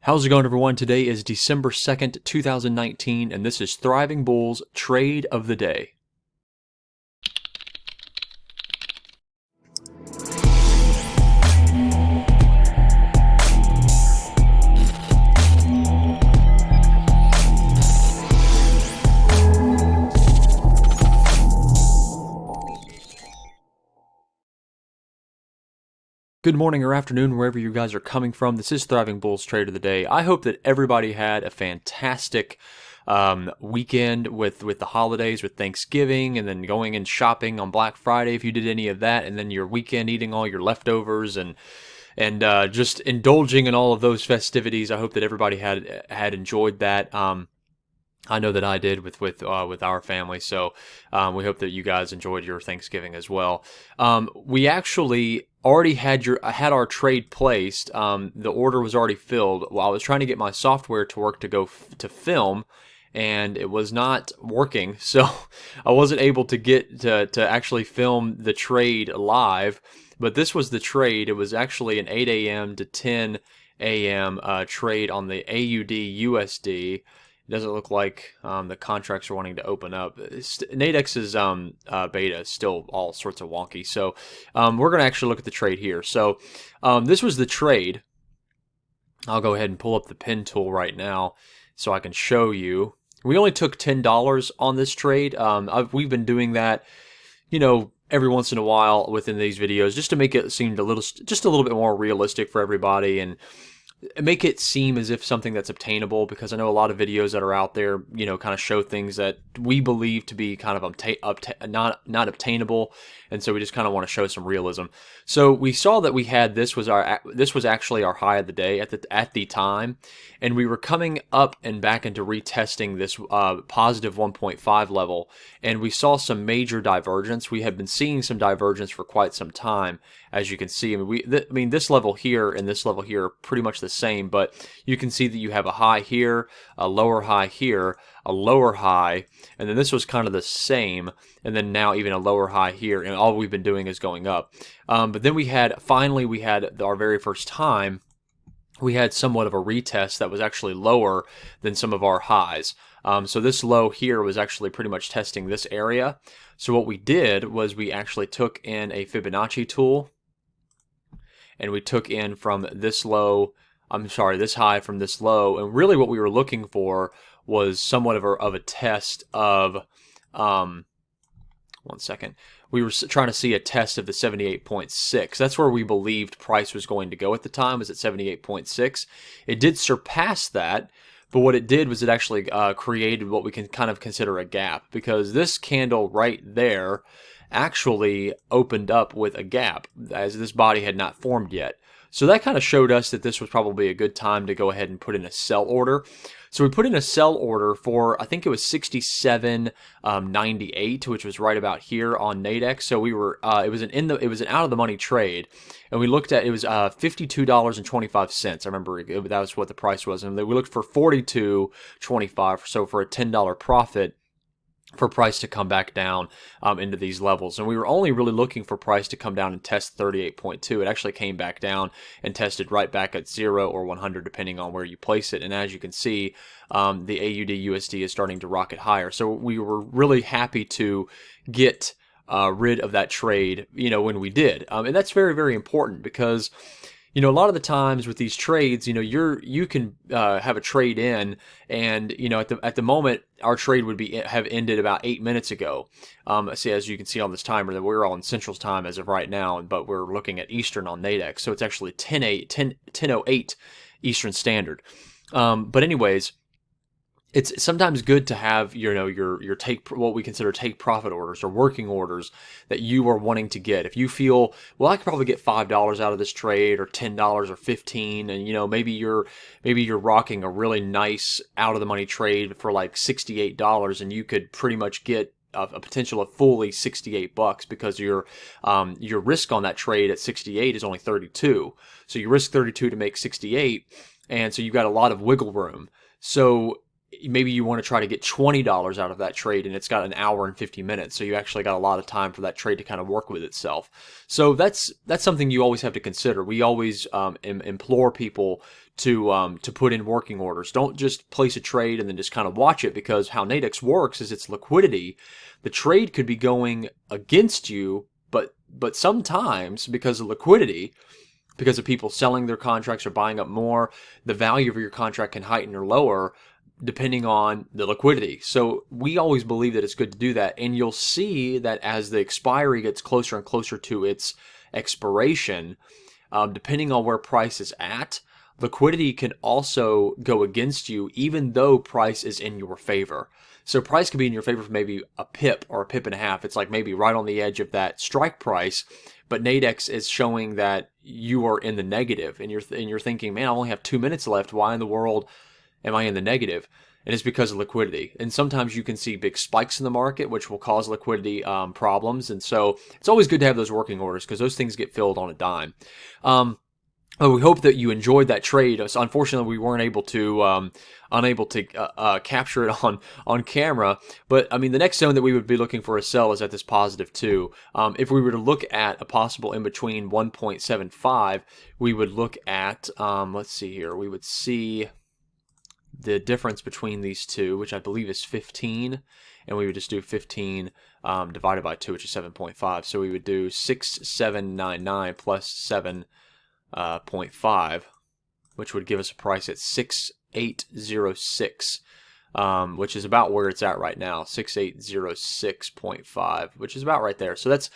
How's it going, everyone? Today is December 2nd, 2019, and this is Thriving Bulls Trade of the Day. Good morning or afternoon, wherever you guys are coming from. This is Thriving Bulls Trade of the Day. I hope that everybody had a fantastic weekend with the holidays, with Thanksgiving, and then going and shopping on Black Friday if you did any of that, and then your weekend eating all your leftovers and just indulging in all of those festivities. I hope that everybody had enjoyed that. I know that I did with our family, so we hope that you guys enjoyed your Thanksgiving as well. We actually already had our trade placed. The order was already filled. Well, I was trying to get my software to work to go to film, and it was not working, so I wasn't able to get to actually film the trade live. But this was the trade. It was actually an 8 a.m. to 10 a.m. Trade on the AUD USD. It doesn't look like the contracts are wanting to open up. NADEX's beta is still all sorts of wonky. So we're going to actually look at the trade here. So this was the trade. I'll go ahead and pull up the pen tool right now so I can show you. We only took $10 on this trade. We've been doing that, every once in a while within these videos, just to make it seem just a little bit more realistic for everybody and make it seem as if something that's obtainable, because I know a lot of videos that are out there, kind of show things that we believe to be kind of not obtainable, and so we just kind of want to show some realism. So we saw that we had this was actually our high of the day at the time, and we were coming up and back into retesting this positive 1.5 level, and we saw some major divergence. We had been seeing some divergence for quite some time, as you can see. I mean, this level here and this level here are pretty much the same, but you can see that you have a high here, a lower high here, a lower high, and then this was kind of the same, and then now even a lower high here, and all we've been doing is going up. But then finally we had our very first time, we had somewhat of a retest that was actually lower than some of our highs. So this low here was actually pretty much testing this area. So what we did was we actually took in a Fibonacci tool, and we took in from this this high from this low, and really what we were looking for was somewhat of a test of, one second, we were trying to see a test of the 78.6. That's where we believed price was going to go at the time, was at 78.6. It did surpass that, but what it did was it actually created what we can kind of consider a gap, because this candle right there actually opened up with a gap, as this body had not formed yet. So that kind of showed us that this was probably a good time to go ahead and put in a sell order. So we put in a sell order for, I think it was 67.98, which was right about here on NADEX. So we were it was an out of the money trade, and we looked at, it was $52.25. I remember that was what the price was, and we looked for $42.25. So for a $10 profit, for price to come back down into these levels. And we were only really looking for price to come down and test 38.2. It actually came back down and tested right back at 0 or 100, depending on where you place it. And as you can see, the AUD USD is starting to rocket higher. So we were really happy to get rid of that trade, when we did. And that's very, very important, because a lot of the times with these trades, you can have a trade in, and at the moment our trade would have ended about 8 minutes ago. See, as you can see on this timer, that we're all in Central Time as of right now, but we're looking at Eastern on NADEX, so it's actually 10:08 Eastern Standard. But anyways, it's sometimes good to have your what we consider take profit orders or working orders that you are wanting to get. If you feel, well, I could probably get $5 out of this trade, or $10 or $15, and maybe you're rocking a really nice out of the money trade for like $68, and you could pretty much get a potential of fully $68, because your risk on that trade at 68 is only 32. So you risk 32 to make 68, and so you've got a lot of wiggle room. So maybe you want to try to get $20 out of that trade, and it's got an hour and 50 minutes. So you actually got a lot of time for that trade to kind of work with itself. So that's something you always have to consider. We always implore people to put in working orders. Don't just place a trade and then just kind of watch it, because how NADEX works is it's liquidity. The trade could be going against you, but sometimes because of liquidity, because of people selling their contracts or buying up more, the value of your contract can heighten or lower depending on the liquidity. So we always believe that it's good to do that. And you'll see that as the expiry gets closer and closer to its expiration, depending on where price is at, liquidity can also go against you, even though price is in your favor. So price could be in your favor for maybe a pip or a pip and a half. It's like maybe right on the edge of that strike price, but NADEX is showing that you are in the negative, and you're thinking, man, I only have 2 minutes left. Why in the world am I in the negative? And it's because of liquidity. And sometimes you can see big spikes in the market, which will cause liquidity problems. And so it's always good to have those working orders, because those things get filled on a dime. We hope that you enjoyed that trade. So unfortunately, we weren't able to capture it on camera. But I mean, the next zone that we would be looking for a sell is at this +2. If we were to look at a possible in between 1.75, we would look at let's see here. We would see the difference between these two, which I believe is 15, and we would just do 15 divided by 2, which is 7.5. So we would do 6799 plus 7.5, which would give us a price at 6806, which is about where it's at right now, 6806.5, which is about right there. So that's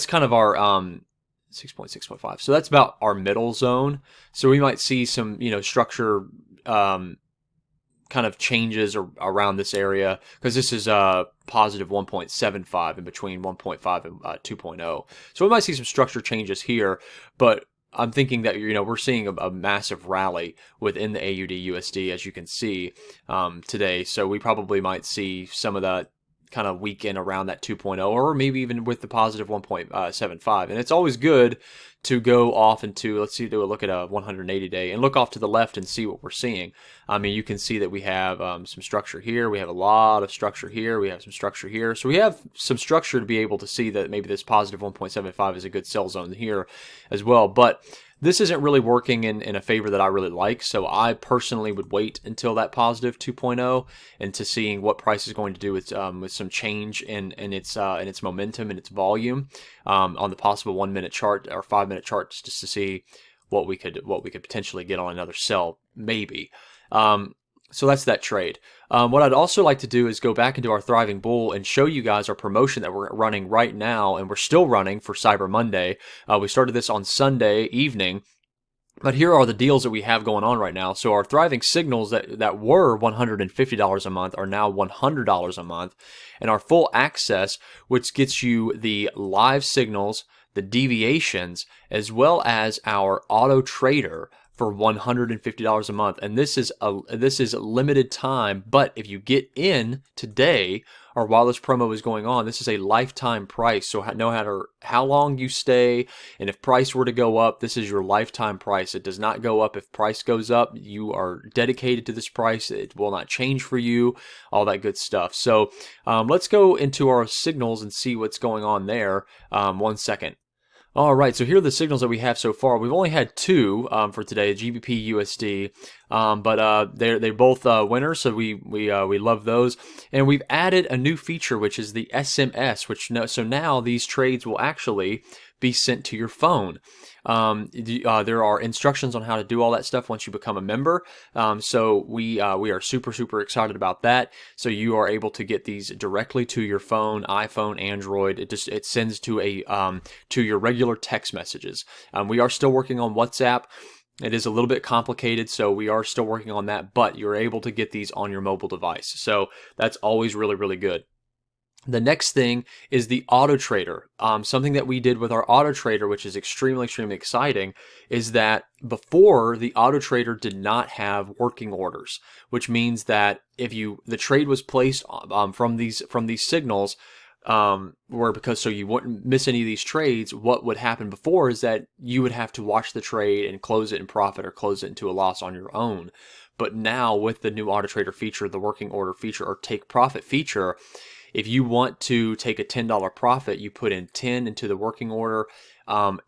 kind of our 6.6.5. So that's about our middle zone. So we might see some structure kind of changes around this area, because this is positive 1.75 in between 1.5 and 2.0. So we might see some structure changes here, but I'm thinking that we're seeing a massive rally within the AUD USD, as you can see today. So we probably might see some of that kind of weaken around that 2.0, or maybe even with the positive 1.75. And it's always good to go off into, let's see, do a look at a 180 day and look off to the left and see what we're seeing. I mean, you can see that we have some structure here. We have a lot of structure here. We have some structure here. So we have some structure to be able to see that maybe this positive 1.75 is a good sell zone here as well. But this isn't really working in a favor that I really like, so I personally would wait until that positive 2.0 and to seeing what price is going to do with some change in its momentum and its volume on the possible 1 minute chart or 5 minute charts, just to see what we could potentially get on another sell, maybe. So that's that trade. What I'd also like to do is go back into our Thriving Bull and show you guys our promotion that we're running right now, and we're still running for Cyber Monday. We started this on Sunday evening, but here are the deals that we have going on right now. So our Thriving Signals that were $150 a month are now $100 a month, and our full access, which gets you the live signals, the deviations, as well as our auto trader, for $150 a month. And this is limited time, but if you get in today or while this promo is going on, this is a lifetime price. So no matter how long you stay, and if price were to go up, this is your lifetime price. It does not go up. If price goes up, you are dedicated to this price. It will not change for you, all that good stuff. So let's go into our signals and see what's going on there. 1 second. All right, so here are the signals that we have so far. We've only had two for today, GBP USD, but they're both winners, so we love those. And we've added a new feature, which is the SMS, so now these trades will actually be sent to your phone. There are instructions on how to do all that stuff once you become a member. So we are super excited about that. So you are able to get these directly to your phone, iPhone, Android. It sends to to your regular text messages. We are still working on WhatsApp. It is a little bit complicated, so we are still working on that, but you're able to get these on your mobile device. So that's always really good. The next thing is the auto trader. Something that we did with our auto trader, which is extremely exciting, is that before the auto trader did not have working orders, which means that if the trade was placed from these signals, so you wouldn't miss any of these trades. What would happen before is that you would have to watch the trade and close it in profit or close it into a loss on your own. But now with the new auto trader feature, the working order feature, or take profit feature, if you want to take a $10 profit, you put in 10 into the working order.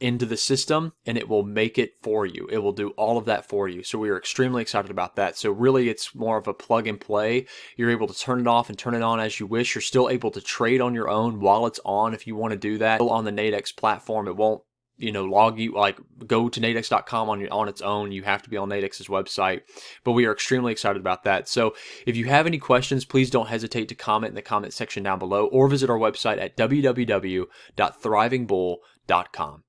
into the system, and it will make it for you. It will do all of that for you. So we are extremely excited about that. So really, it's more of a plug and play. You're able to turn it off and turn it on as you wish. You're still able to trade on your own while it's on if you want to do that. On the NADEX platform, it won't log you, like go to nadex.com on its own. You have to be on NADEX's website, but we are extremely excited about that. So if you have any questions, please don't hesitate to comment in the comment section down below, or visit our website at www.thrivingbull.com.